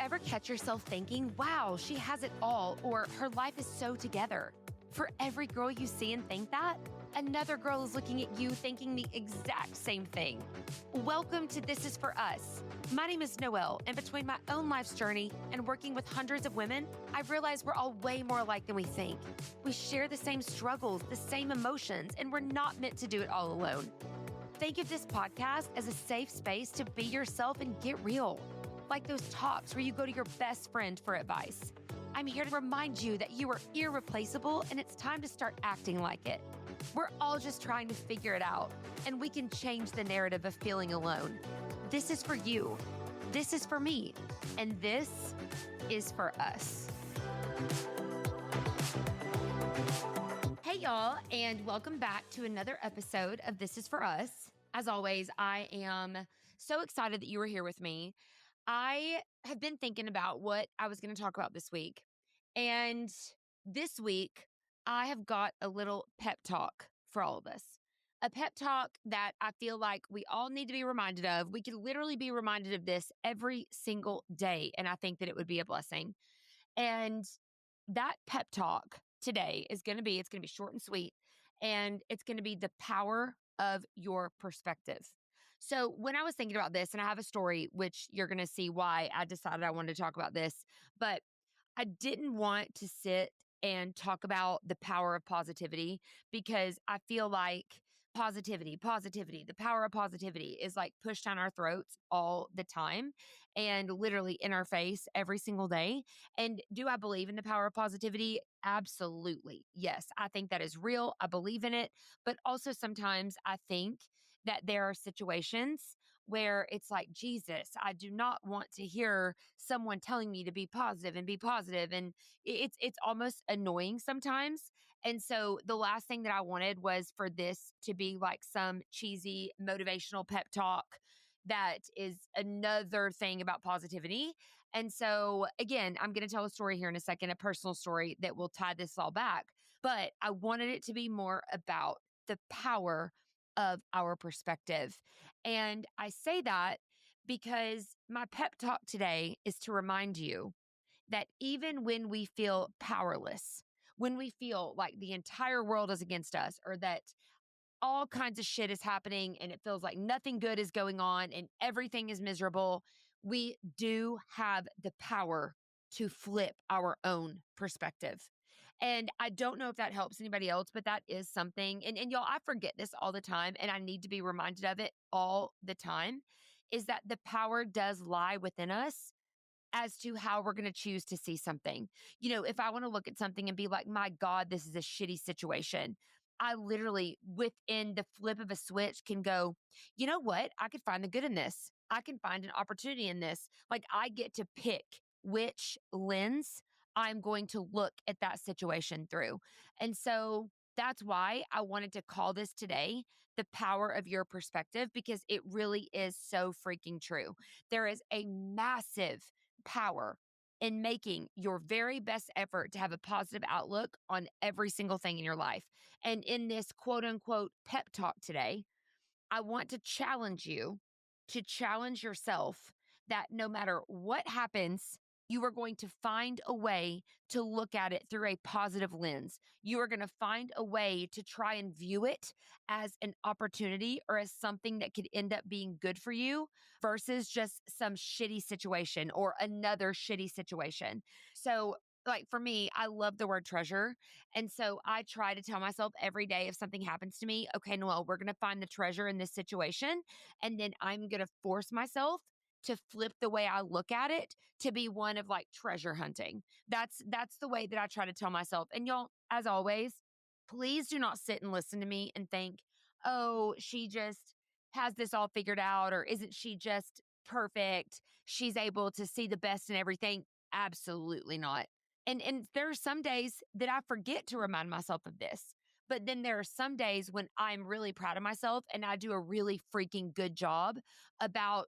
ever catch yourself thinking, wow, she has it all, or her life is so together? For every girl you see and think that, another girl is looking at you thinking the exact same thing. Welcome to This Is For Us. My name is Noelle, and between my own life's journey and working with hundreds of women, I've realized we're all way more alike than we think. We share the same struggles, the same emotions, and we're not meant to do it all alone. Think of this podcast as a safe space to be yourself and get real. Like those talks where you go to your best friend for advice. I'm here to remind you that you are irreplaceable and it's time to start acting like it. We're all just trying to figure it out, and we can change the narrative of feeling alone. This is for you. This is for me. And this is for us. Hey, y'all, and welcome back to another episode of This Is For Us. As always, I am so excited that you are here with me. I have been thinking about what I was going to talk about this week. And this week, I have got a little pep talk for all of us. A pep talk that I feel like we all need to be reminded of. We could literally be reminded of this every single day. And I think that it would be a blessing. And that pep talk today is going to be, it's going to be short and sweet. And it's going to be the power of your perspective. So when I was thinking about this, and I have a story, which you're going to see why I decided I wanted to talk about this, but I didn't want to sit and talk about the power of positivity because I feel like positivity, the power of positivity is like pushed down our throats all the time and literally in our face every single day. And do I believe in the power of positivity? Absolutely. Yes, I think that is real. I believe in it. But also sometimes I think that there are situations where it's like, Jesus, I do not want to hear someone telling me to be positive and be positive. And it's almost annoying sometimes. And so the last thing that I wanted was for this to be like some cheesy motivational pep talk that is another thing about positivity. And so again, I'm going to tell a story here in a second, a personal story that will tie this all back. But I wanted it to be more about the power of our perspective. And I say that because my pep talk today is to remind you that even when we feel powerless, when we feel like the entire world is against us or that all kinds of shit is happening and it feels like nothing good is going on and everything is miserable, we do have the power to flip our own perspective. And I don't know if that helps anybody else, but that is something. And y'all, I forget this all the time and I need to be reminded of it all the time, is that the power does lie within us as to how we're going to choose to see something. You know, if I want to look at something and be like, my God, this is a shitty situation, I literally, within the flip of a switch, can go, you know what? I could find the good in this. I can find an opportunity in this. Like I get to pick which lens I'm going to look at that situation through. And so that's why I wanted to call this today the power of your perspective, because it really is so freaking true. There is a massive power in making your very best effort to have a positive outlook on every single thing in your life. And in this quote unquote pep talk today, I want to challenge you to challenge yourself that no matter what happens, you are going to find a way to look at it through a positive lens. You are going to find a way to try and view it as an opportunity or as something that could end up being good for you versus just some shitty situation or another shitty situation. So like for me, I love the word treasure. And so I try to tell myself every day if something happens to me, okay, Noelle, we're going to find the treasure in this situation. And then I'm going to force myself to flip the way I look at it to be one of like treasure hunting. That's the way that I try to tell myself. And y'all, as always, please do not sit and listen to me and think, oh, she just has this all figured out, or isn't she just perfect? She's able to see the best in everything. Absolutely not. And there are some days that I forget to remind myself of this. But then there are some days when I'm really proud of myself and I do a really freaking good job about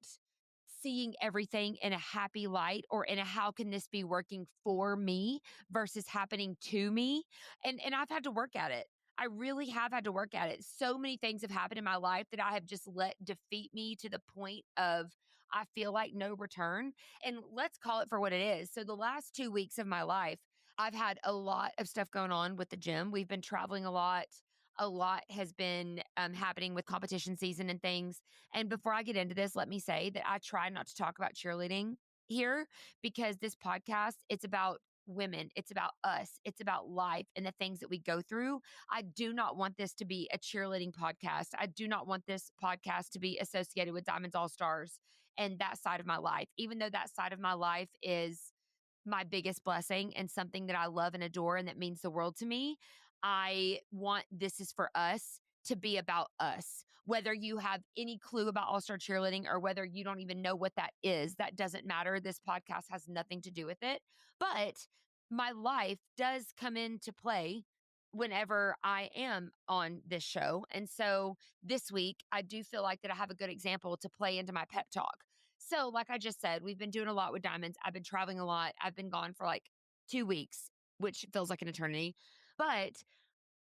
seeing everything in a happy light or in a how can this be working for me versus happening to me. And I've had to work at it. I really have had to work at it. So many things have happened in my life that I have just let defeat me to the point of I feel like no return. And let's call it for what it is. So, the last 2 weeks of my life, I've had a lot of stuff going on with the gym. We've been traveling a lot. A lot has been happening with competition season and things. And before I get into this, let me say that I try not to talk about cheerleading here because this podcast, it's about women, it's about us, it's about life and the things that we go through. I do not want this to be a cheerleading podcast. I do not want this podcast to be associated with Diamonds All Stars and that side of my life, even though that side of my life is my biggest blessing and something that I love and adore and that means the world to me. I want This Is For Us to be about us. Whether you have any clue about All Star Cheerleading or whether you don't even know what that is, that doesn't matter. This podcast has nothing to do with it. But my life does come into play whenever I am on this show. And so this week, I do feel like that I have a good example to play into my pep talk. So, like I just said, we've been doing a lot with Diamonds. I've been traveling a lot. I've been gone for like 2 weeks, which feels like an eternity. But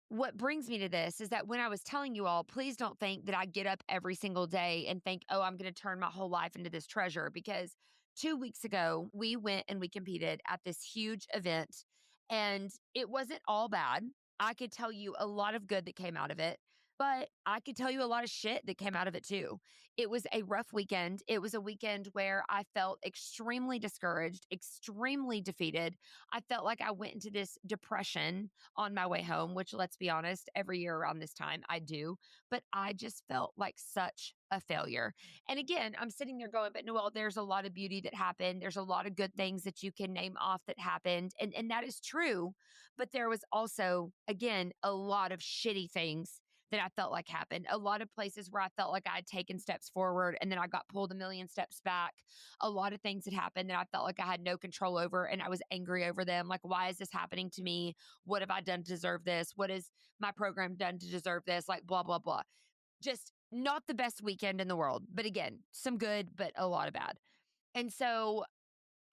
what brings me to this is that when I was telling you all, please don't think that I get up every single day and think, oh, I'm going to turn my whole life into this treasure. Because 2 weeks ago, we went and we competed at this huge event, and it wasn't all bad. I could tell you a lot of good that came out of it, but I could tell you a lot of shit that came out of it too. It was a rough weekend. It was a weekend where I felt extremely discouraged, extremely defeated. I felt like I went into this depression on my way home, which let's be honest, every year around this time I do. But I just felt like such a failure. And again, I'm sitting there going, but Noelle, there's a lot of beauty that happened. There's a lot of good things that you can name off that happened. And that is true. But there was also, again, a lot of shitty things that I felt like happened. A lot of places where I felt like I had taken steps forward and then I got pulled a million steps back. A lot of things that happened that I felt like I had no control over and I was angry over them. Like, why is this happening to me? What have I done to deserve this? What has my program done to deserve this? Like, blah, blah, blah. Just not the best weekend in the world. But again, some good, but a lot of bad. And so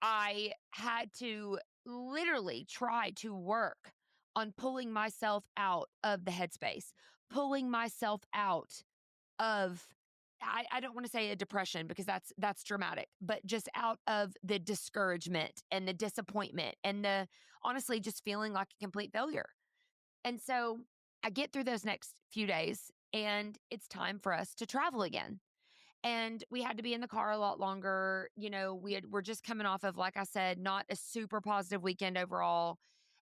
I had to literally try to work on pulling myself out of the headspace, pulling myself out of I don't want to say a depression because that's dramatic, but just out of the discouragement and the disappointment and the honestly just feeling like a complete failure. And so I get through those next few days and it's time for us to travel again. And we had to be in the car a lot longer. You know, we're just coming off of, like I said, not a super positive weekend overall.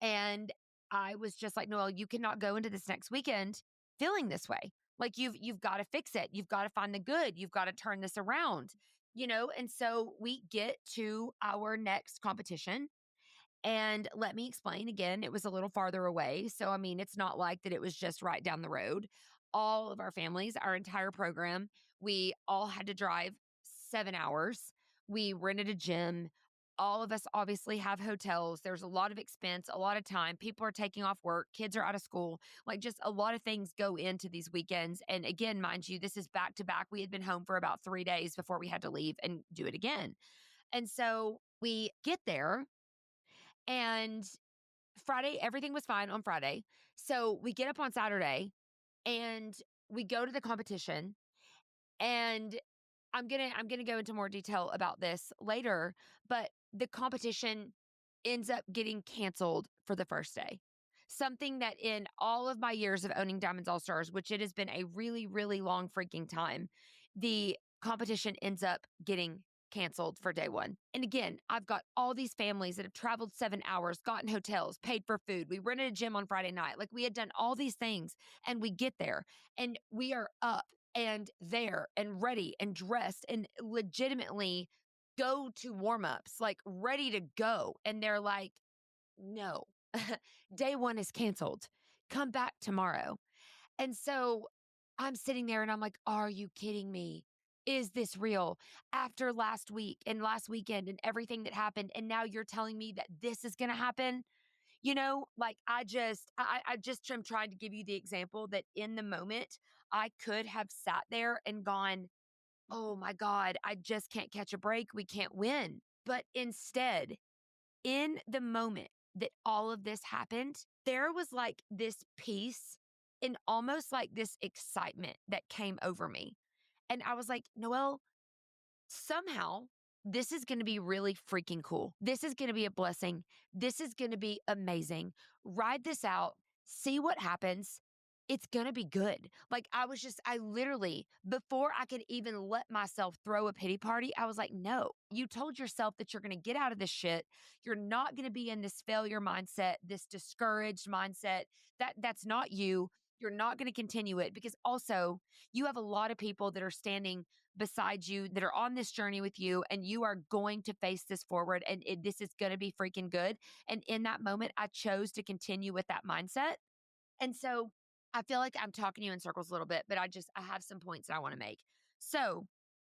And I was just like, Noelle, you cannot go into this next weekend feeling this way. Like you've got to fix it. You've got to find the good. You've got to turn this around, And so we get to our next competition. And let me explain again, it was a little farther away. So, I mean, it's not like that it was just right down the road. All of our families, our entire program, we all had to drive 7 hours. We rented a gym. All of us obviously have hotels. There's a lot of expense, a lot of time. People are taking off work. Kids are out of school. Like, just a lot of things go into these weekends. And again, mind you, this is back to back. We had been home for about 3 days before we had to leave and do it again. And so we get there and Friday, everything was fine on Friday. So we get up on Saturday and we go to the competition. And I'm gonna go into more detail about this later, but the competition ends up getting canceled for the first day. Something that in all of my years of owning Diamonds All Stars, which it has been a really, really long freaking time, the competition ends up getting canceled for day one. And again, I've got all these families that have traveled 7 hours, gotten hotels, paid for food. We rented a gym on Friday night. Like we had done all these things and we get there and we are up and there and ready and dressed and legitimately go to warm ups, like ready to go. And they're like, no, day one is canceled. Come back tomorrow. And so I'm sitting there and I'm like, are you kidding me? Is this real? After last week and last weekend and everything that happened, and now you're telling me that this is going to happen? Like I just am trying to give you the example that in the moment I could have sat there and gone, oh my God, I just can't catch a break. We can't win. But instead, in the moment that all of this happened, there was like this peace and almost like this excitement that came over me. And I was like, Noelle, somehow this is going to be really freaking cool. This is going to be a blessing. This is going to be amazing. Ride this out, see what happens. It's going to be good. Like I literally, before I could even let myself throw a pity party, I was like, no, you told yourself that you're going to get out of this shit. You're not going to be in this failure mindset, this discouraged mindset. That's not you. You're not going to continue it because also you have a lot of people that are standing beside you that are on this journey with you, and you are going to face this forward, and this is going to be freaking good. And in that moment, I chose to continue with that mindset. And so I feel like I'm talking to you in circles a little bit, but I have some points that I want to make. So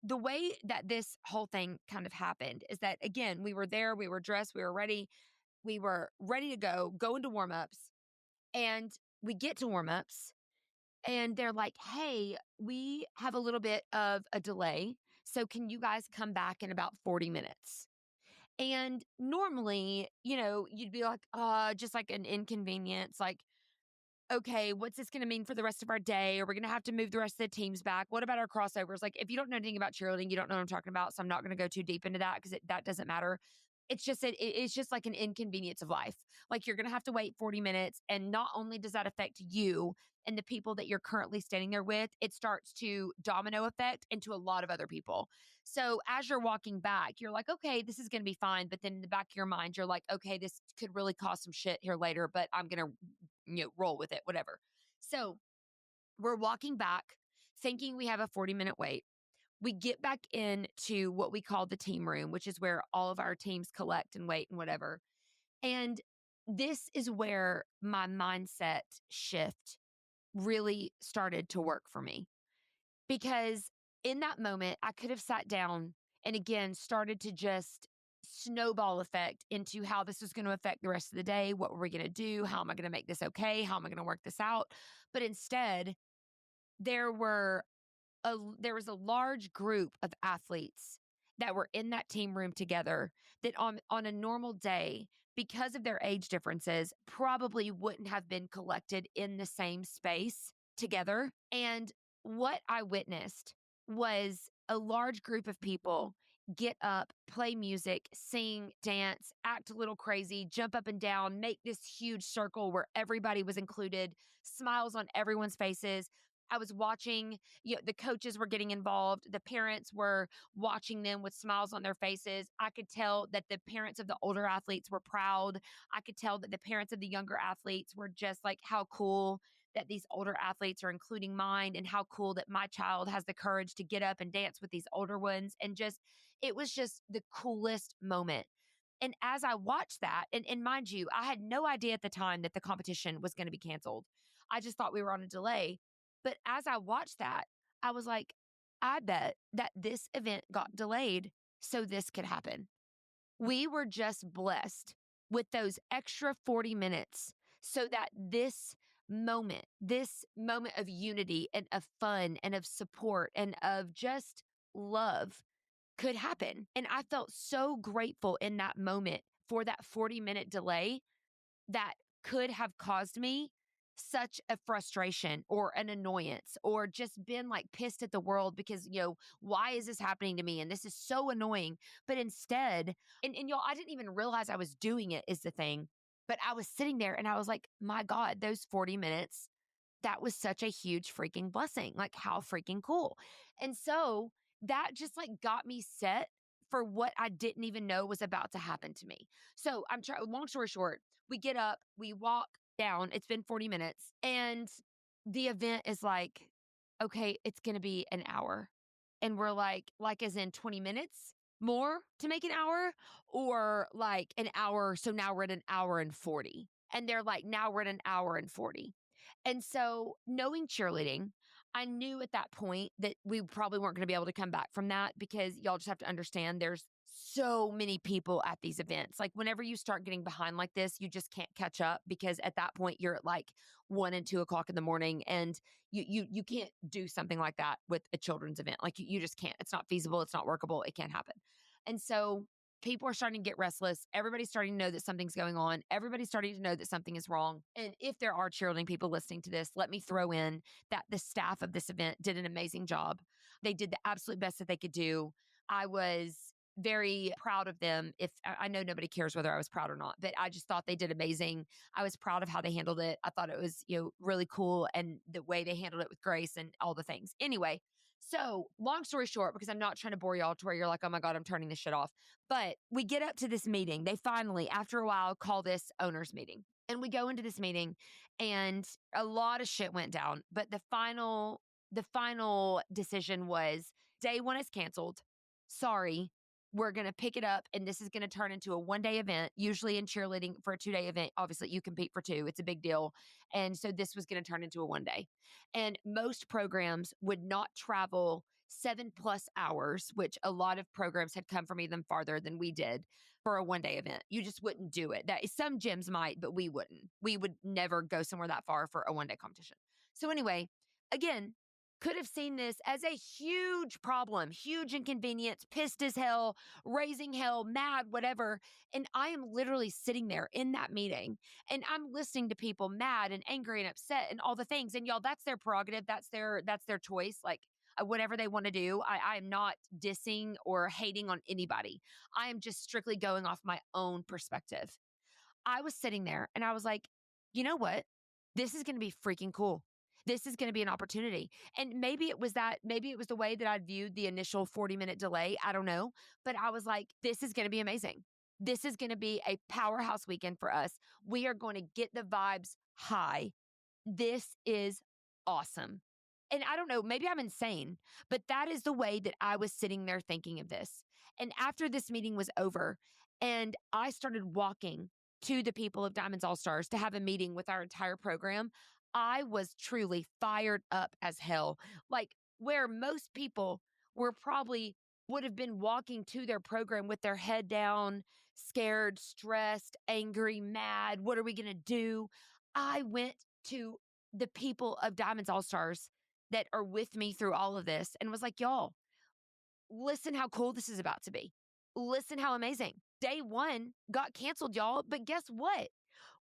the way that this whole thing kind of happened is that, again, we were there, we were dressed, we were ready to go into warm ups, and we get to warm ups and they're like, hey, we have a little bit of a delay. So can you guys come back in about 40 minutes? And normally, you'd be like, just like an inconvenience, like, okay, what's this going to mean for the rest of our day? Are we going to have to move the rest of the teams back? What about our crossovers? Like, if you don't know anything about cheerleading, you don't know what I'm talking about. So I'm not going to go too deep into that because that doesn't matter. It's just that it's just like an inconvenience of life. Like, you're going to have to wait 40 minutes. And not only does that affect you and the people that you're currently standing there with, it starts to domino effect into a lot of other people. So as you're walking back, you're like, okay, this is going to be fine. But then in the back of your mind, you're like, okay, this could really cause some shit here later, but I'm going to roll with it, whatever. So we're walking back thinking we have a 40-minute wait. We get back into what we call the team room, which is where all of our teams collect and wait and whatever. And this is where my mindset shift really started to work for me. Because in that moment, I could have sat down and again started to just snowball effect into how this was going to affect the rest of the day. What were we going to do? How am I going to make this okay? How am I going to work this out? But instead, there were there was a large group of athletes that were in that team room together that on a normal day, because of their age differences, probably wouldn't have been collected in the same space together. And what I witnessed was a large group of people get up, play music, sing, dance, act a little crazy, jump up and down, make this huge circle where everybody was included, smiles on everyone's faces. I was watching, the coaches were getting involved. The parents were watching them with smiles on their faces. I could tell that the parents of the older athletes were proud. I could tell that the parents of the younger athletes were just like, how cool that these older athletes are including mine, and how cool that my child has the courage to get up and dance with these older ones. And just, it was just the coolest moment. And as I watched that, and mind you, I had no idea at the time that the competition was going to be canceled. I just thought we were on a delay. But as I watched that, I was like, I bet that this event got delayed so this could happen. We were just blessed with those extra 40 minutes so that this moment of unity and of fun and of support and of just love could happen. And I felt so grateful in that moment for that 40-minute delay that could have caused me such a frustration or an annoyance or just been like pissed at the world because, why is this happening to me? And this is so annoying. But instead, and y'all, I didn't even realize I was doing it is the thing. But I was sitting there and I was like, my God, those 40 minutes, that was such a huge freaking blessing. Like, how freaking cool. And so that just like got me set for what I didn't even know was about to happen to me. So I'm trying, long story short, we get up, we walk down. It's been 40 minutes. And the event is like, okay, it's going to be an hour. And we're like as in 20 minutes more to make an hour, or like an hour. So now we're at an hour and 40. And they're like, now we're at an hour and 40. And so knowing cheerleading, I knew at that point that we probably weren't going to be able to come back from that, because y'all just have to understand there's so many people at these events. Like, whenever you start getting behind like this, you just can't catch up, because at that point you're at like 1 and 2 o'clock in the morning, and you can't do something like that with a children's event. Like, you just can't. It's not feasible. It's not workable. It can't happen. And so people are starting to get restless. Everybody's starting to know that something's going on. Everybody's starting to know that something is wrong. And if there are cheerleading people listening to this, let me throw in that the staff of this event did an amazing job. They did the absolute best that they could do. I was very proud of them. If I know nobody cares whether I was proud or not, but I just thought they did amazing. I was proud of how they handled it. I thought it was, really cool and the way they handled it with grace and all the things. Anyway, so long story short, because I'm not trying to bore y'all to where you're like, oh my God, I'm turning this shit off. But we get up to this meeting. They finally, after a while, call this owners meeting. And we go into this meeting and a lot of shit went down. But the final decision was day one is canceled. Sorry, we're going to pick it up and this is going to turn into a 1 day event. Usually in cheerleading for a 2 day event, obviously you compete for two. It's a big deal. And so this was going to turn into a 1 day. And most programs would not travel 7+ hours, which a lot of programs had come from even farther than we did for a 1 day event. You just wouldn't do it. That some gyms might, but we wouldn't. We would never go somewhere that far for a 1 day competition. So anyway, again, could have seen this as a huge problem, huge inconvenience, pissed as hell, raising hell, mad, whatever. And I am literally sitting there in that meeting and I'm listening to people mad and angry and upset and all the things. And y'all, that's their prerogative. That's their choice. Like whatever they want to do. I am not dissing or hating on anybody. I am just strictly going off my own perspective. I was sitting there and I was like, you know what? This is going to be freaking cool. This is going to be an opportunity. And maybe it was the way that I'd viewed the initial 40-minute delay. I don't know. But I was like, this is going to be amazing. This is going to be a powerhouse weekend for us. We are going to get the vibes high. This is awesome. And I don't know, maybe I'm insane, but that is the way that I was sitting there thinking of this. And after this meeting was over and I started walking to the people of Diamonds All Stars to have a meeting with our entire program, I was truly fired up as hell. Like where most people were probably would have been walking to their program with their head down, scared, stressed, angry, mad. What are we going to do? I went to the people of Diamonds All Stars that are with me through all of this and was like, y'all, listen how cool this is about to be. Listen how amazing. Day one got canceled, y'all. But guess what?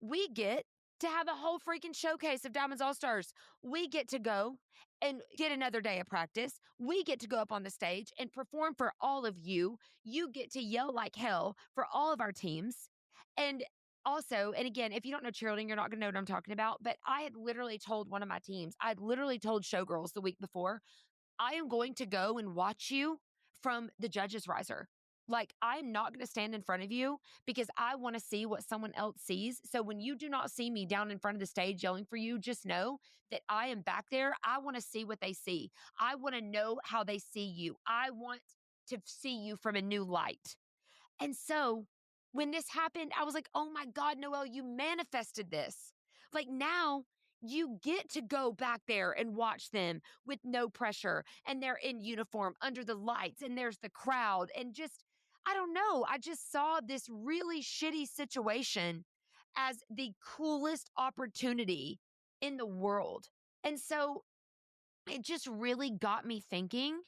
We get to have a whole freaking showcase of Diamonds All Stars. We get to go and get another day of practice. We get to go up on the stage and perform for all of you. You get to yell like hell for all of our teams. And also, and again, if you don't know cheerleading, you're not going to know what I'm talking about. But I had literally told one of my teams, I had literally told Showgirls the week before, I am going to go and watch you from the judge's riser. Like, I'm not going to stand in front of you because I want to see what someone else sees. So when you do not see me down in front of the stage yelling for you, just know that I am back there. I want to see what they see. I want to know how they see you. I want to see you from a new light. And so when this happened, I was like, oh my God, Noelle, you manifested this. Like now you get to go back there and watch them with no pressure and they're in uniform under the lights and there's the crowd and just, I don't know. I just saw this really shitty situation as the coolest opportunity in the world. And so it just really got me thinking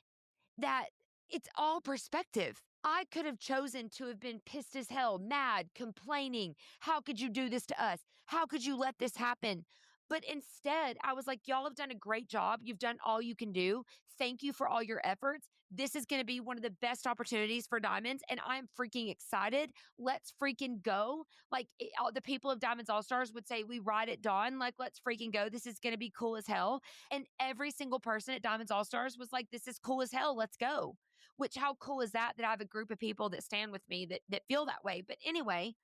that it's all perspective. I could have chosen to have been pissed as hell, mad, complaining. How could you do this to us? How could you let this happen? But instead, I was like, y'all have done a great job. You've done all you can do. Thank you for all your efforts. This is going to be one of the best opportunities for Diamonds, and I'm freaking excited. Let's freaking go. Like the people of Diamonds All Stars would say, we ride at dawn. Like, let's freaking go. This is going to be cool as hell. And every single person at Diamonds All Stars was like, this is cool as hell. Let's go. Which, how cool is that I have a group of people that stand with me that feel that way. But anyway,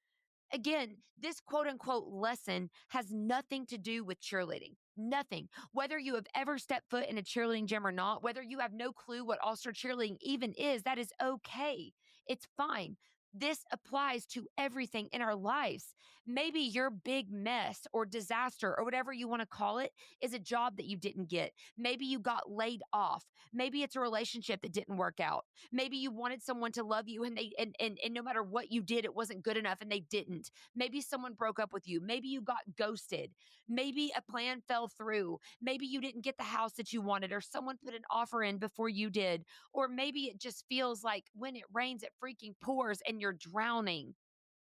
again, this quote unquote lesson has nothing to do with cheerleading. Nothing. Whether you have ever stepped foot in a cheerleading gym or not, whether you have no clue what all-star cheerleading even is, that is okay. It's fine. This applies to everything in our lives. Maybe your big mess or disaster or whatever you want to call it is a job that you didn't get. Maybe you got laid off. Maybe it's a relationship that didn't work out. Maybe you wanted someone to love you and and no matter what you did, it wasn't good enough and they didn't. Maybe someone broke up with you. Maybe you got ghosted. Maybe a plan fell through. Maybe you didn't get the house that you wanted or someone put an offer in before you did. Or maybe it just feels like when it rains, it freaking pours and you're drowning.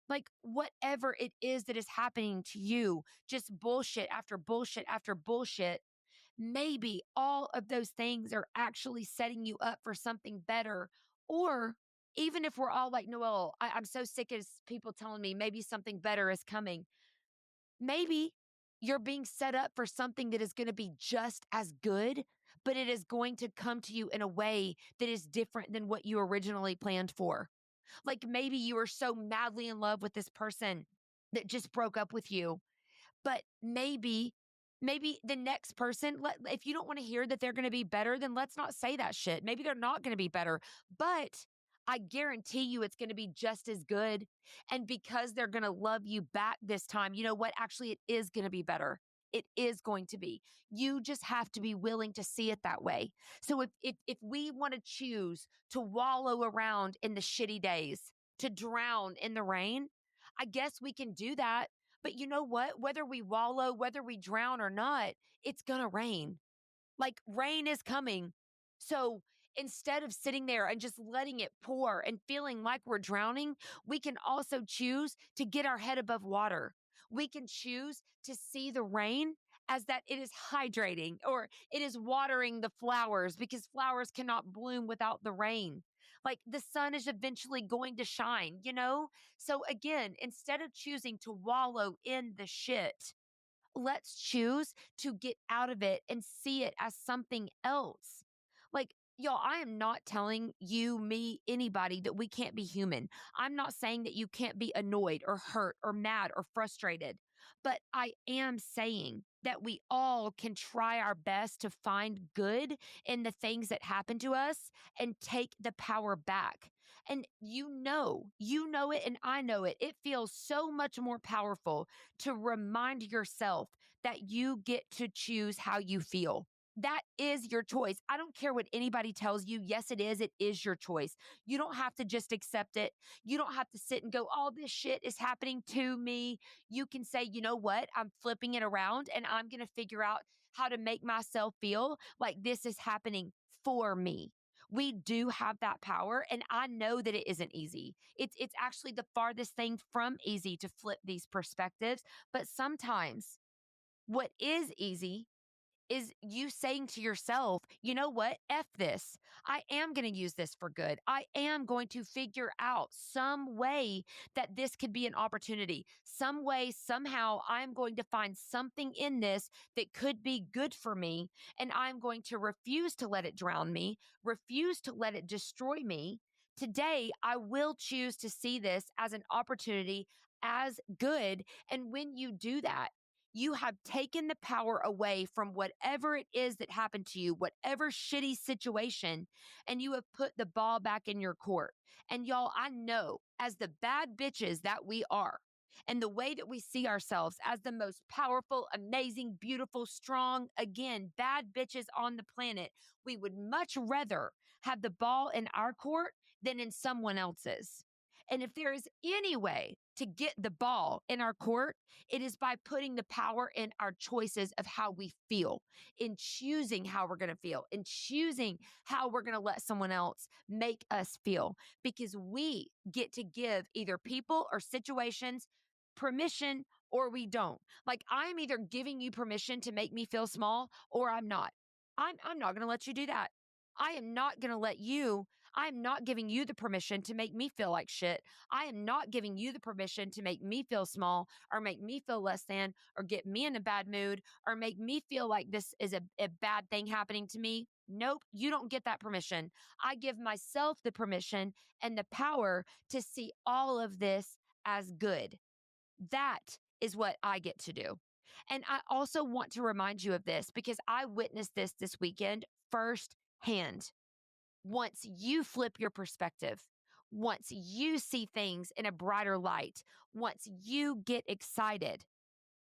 Like whatever it is that is happening to you, just bullshit after bullshit after bullshit. Maybe all of those things are actually setting you up for something better Or even if we're all like, Noel, I'm so sick of people telling me maybe something better is coming. Maybe you're being set up for something that is going to be just as good, but it is going to come to you in a way that is different than what you originally planned for. Like maybe you were so madly in love with this person that just broke up with you, but maybe the next person, if you don't want to hear that they're going to be better, then let's not say that shit. Maybe they're not going to be better, but I guarantee you it's going to be just as good. And because they're going to love you back this time, you know what? Actually, it is going to be better. It is going to be. You just have to be willing to see it that way. So if we want to choose to wallow around in the shitty days, to drown in the rain, I guess we can do that. But you know what? Whether we wallow, whether we drown or not, it's going to rain. Like rain is coming. So instead of sitting there and just letting it pour and feeling like we're drowning, we can also choose to get our head above water. We can choose to see the rain as that it is hydrating or it is watering the flowers because flowers cannot bloom without the rain. Like the sun is eventually going to shine, you know? So again, instead of choosing to wallow in the shit, let's choose to get out of it and see it as something else. Like, y'all, I am not telling you, me, anybody that we can't be human. I'm not saying that you can't be annoyed or hurt or mad or frustrated, but I am saying that we all can try our best to find good in the things that happen to us and take the power back. And you know it, and I know it. It feels so much more powerful to remind yourself that you get to choose how you feel. That is your choice. I don't care what anybody tells you. Yes, it is. It is your choice. You don't have to just accept it. You don't have to sit and go, all this shit is happening to me. You can say, you know what? I'm flipping it around and I'm going to figure out how to make myself feel like this is happening for me. We do have that power. And I know that it isn't easy. It's actually the farthest thing from easy to flip these perspectives. But sometimes what is easy is you saying to yourself, you know what? F this. I am going to use this for good. I am going to figure out some way that this could be an opportunity. Some way, somehow, I'm going to find something in this that could be good for me. And I'm going to refuse to let it drown me, refuse to let it destroy me. Today, I will choose to see this as an opportunity, as good. And when you do that, you have taken the power away from whatever it is that happened to you, whatever shitty situation, and you have put the ball back in your court. And y'all, I know as the bad bitches that we are, and the way that we see ourselves as the most powerful, amazing, beautiful, strong, again, bad bitches on the planet, we would much rather have the ball in our court than in someone else's. And if there is any way to get the ball in our court, it is by putting the power in our choices of how we feel, in choosing how we're going to feel, in choosing how we're going to let someone else make us feel, because we get to give either people or situations permission or we don't. Like I'm either giving you permission to make me feel small or I'm not. I'm not going to let you do that. I am not going to let you, I am not giving you the permission to make me feel like shit. I am not giving you the permission to make me feel small or make me feel less than or get me in a bad mood or make me feel like this is a bad thing happening to me. Nope, you don't get that permission. I give myself the permission and the power to see all of this as good. That is what I get to do. And I also want to remind you of this because I witnessed this weekend firsthand. Once you flip your perspective, once you see things in a brighter light, once you get excited,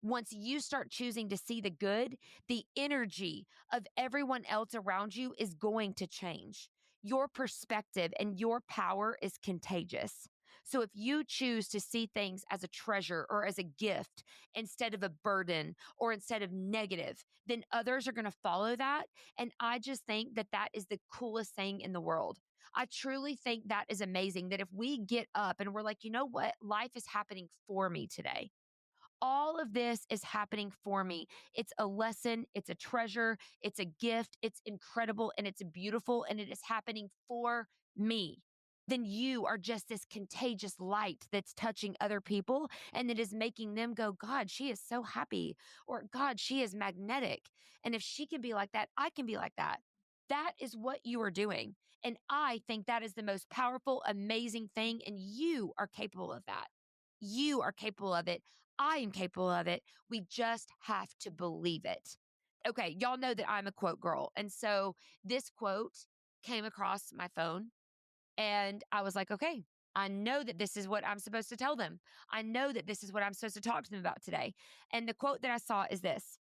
once you start choosing to see the good, the energy of everyone else around you is going to change. Your perspective and your power is contagious. So if you choose to see things as a treasure or as a gift instead of a burden or instead of negative, then others are going to follow that. And I just think that that is the coolest thing in the world. I truly think that is amazing that if we get up and we're like, you know what? Life is happening for me today. All of this is happening for me. It's a lesson, it's a treasure, it's a gift, it's incredible, and it's beautiful, and it is happening for me. then you are just this contagious light that's touching other people and that is making them go, God, she is so happy, or God, she is magnetic. And if she can be like that, I can be like that. That is what you are doing. And I think that is the most powerful, amazing thing. And you are capable of that. You are capable of it. I am capable of it. We just have to believe it. Okay, y'all know that I'm a quote girl. And so this quote came across my phone and I was like, okay, I know that this is what I'm supposed to tell them. I know that this is what I'm supposed to talk to them about today. And the quote that I saw is this: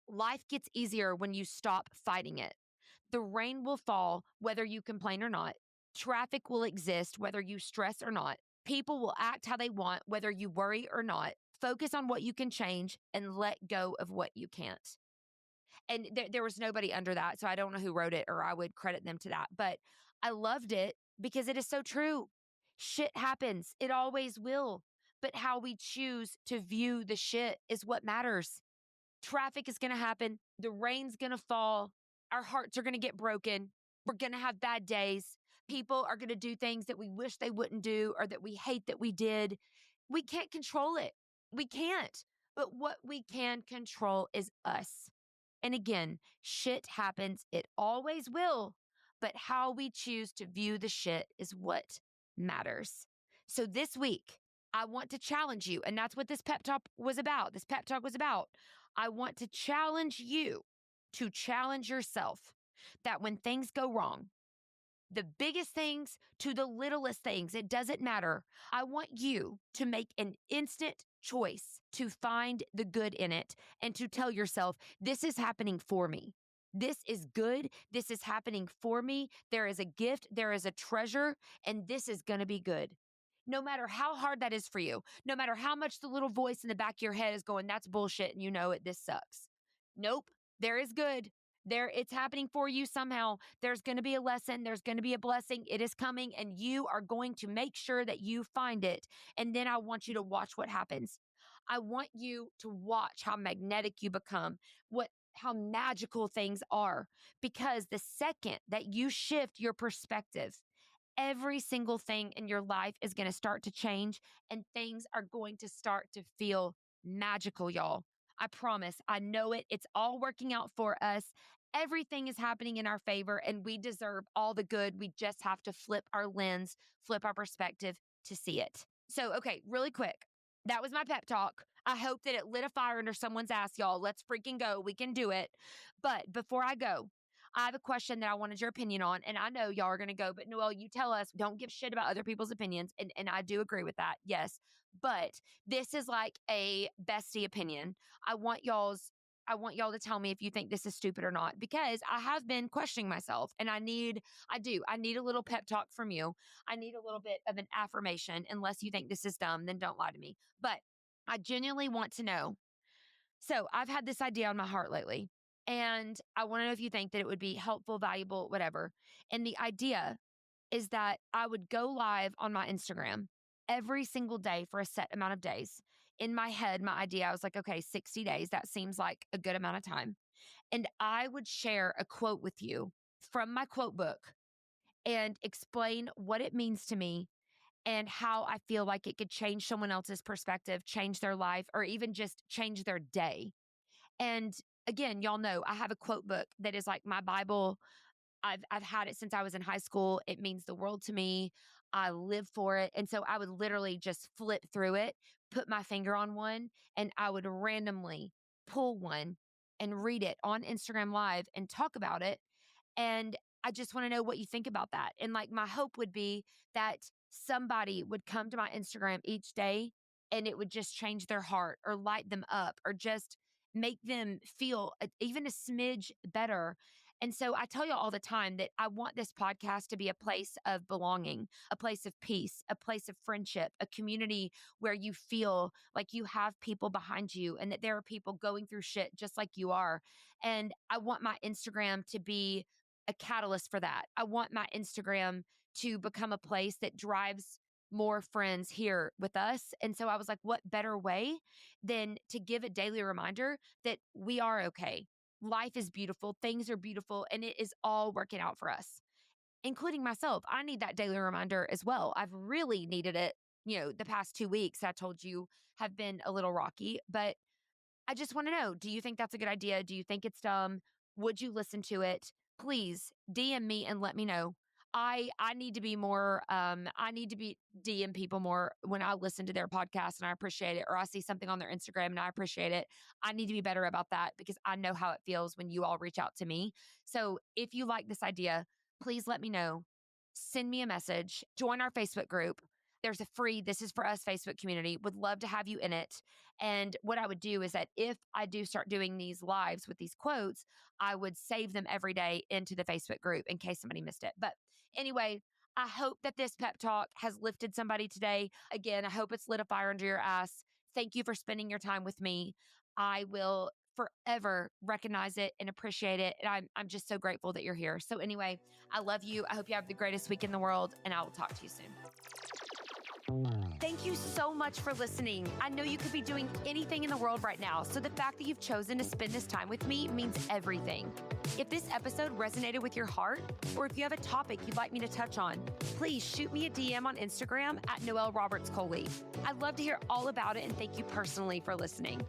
life gets easier when you stop fighting it. The rain will fall whether you complain or not. Traffic will exist whether you stress or not. People will act how they want whether you worry or not. Focus on what you can change and let go of what you can't. And there was nobody under that. So I don't know who wrote it, or I would credit them to that. But I loved it because it is so true. Shit happens. It always will. But how we choose to view the shit is what matters. Traffic is going to happen. The rain's going to fall. Our hearts are going to get broken. We're going to have bad days. People are going to do things that we wish they wouldn't do or that we hate that we did. We can't control it. We can't. But what we can control is us. And again, shit happens. It always will. But how we choose to view the shit is what matters. So this week, I want to challenge you. And that's what this pep talk was about. This pep talk was about. I want to challenge you to challenge yourself that when things go wrong, the biggest things to the littlest things, it doesn't matter. I want you to make an instant choice to find the good in it and to tell yourself, this is happening for me. This is good. This is happening for me. There is a gift. There is a treasure, and this is going to be good. No matter how hard that is for you, no matter how much the little voice in the back of your head is going, that's bullshit, and you know it, this sucks. Nope, there is good. There, it's happening for you somehow. There's going to be a lesson. There's going to be a blessing. It is coming, and you are going to make sure that you find it. And then I want you to watch what happens. I want you to watch how magnetic you become, how magical things are, because the second that you shift your perspective, every single thing in your life is going to start to change and things are going to start to feel magical, y'all. I promise. I know it. It's all working out for us. Everything is happening in our favor and we deserve all the good. We just have to flip our lens, flip our perspective to see it. So, okay, really quick. That was my pep talk. I hope that it lit a fire under someone's ass, y'all. Let's freaking go. We can do it. But before I go, I have a question that I wanted your opinion on. And I know y'all are going to go, but Noelle, you tell us, don't give shit about other people's opinions. And I do agree with that. Yes. But this is like a bestie opinion. I want y'all to tell me if you think this is stupid or not, because I have been questioning myself and I need a little pep talk from you. I need a little bit of an affirmation. Unless you think this is dumb, then don't lie to me. But I genuinely want to know. So I've had this idea on my heart lately, and I want to know if you think that it would be helpful, valuable, whatever. And the idea is that I would go live on my Instagram every single day for a set amount of days. In my head, my idea, I was like, okay, 60 days, that seems like a good amount of time. And I would share a quote with you from my quote book and explain what it means to me and how I feel like it could change someone else's perspective, change their life, or even just change their day. And again, y'all know I have a quote book that is like my Bible. I've had it since I was in high school. It means the world to me. I live for it. And so I would literally just flip through it, put my finger on one, and I would randomly pull one and read it on Instagram Live and talk about it. And I just want to know what you think about that. And like my hope would be that somebody would come to my Instagram each day and it would just change their heart or light them up or just make them feel even a smidge better. And so I tell you all the time that I want this podcast to be a place of belonging, a place of peace, a place of friendship, a community where you feel like you have people behind you and that there are people going through shit just like you are. And I want my Instagram to be a catalyst for that. I want my Instagram to become a place that drives more friends here with us. And so I was like, what better way than to give a daily reminder that we are okay. Life is beautiful. Things are beautiful and it is all working out for us. including myself. I need that daily reminder as well. I've really needed it. The past 2 weeks I told you have been a little rocky, but I just want to know, do you think that's a good idea? Do you think it's dumb? Would you listen to it? Please DM me and let me know. I need to be more I need to be DM people more when I listen to their podcast and I appreciate it, or I see something on their Instagram and I appreciate it. I need to be better about that because I know how it feels when you all reach out to me. So if you like this idea, please let me know. Send me a message, join our Facebook group. There's a free This Is For Us Facebook community. Would love to have you in it. And what I would do is that if I do start doing these lives with these quotes, I would save them every day into the Facebook group in case somebody missed it. But anyway, I hope that this pep talk has lifted somebody today. Again, I hope it's lit a fire under your ass. Thank you for spending your time with me. I will forever recognize it and appreciate it. And I'm just so grateful that you're here. So anyway, I love you. I hope you have the greatest week in the world, and I will talk to you soon. Thank you so much for listening. I know you could be doing anything in the world right now, so the fact that you've chosen to spend this time with me means everything. If this episode resonated with your heart, or if you have a topic you'd like me to touch on, please shoot me a DM on Instagram at Noelle Roberts Coley. I'd love to hear all about it, and thank you personally for listening.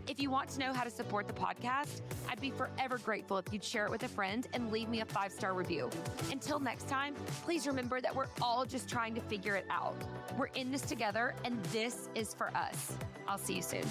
If you want to know how to support the podcast, I'd be forever grateful if you'd share it with a friend and leave me a 5-star review. Until next time, please remember that we're all just trying to figure it out. We're in this together, and this is for us. I'll see you soon.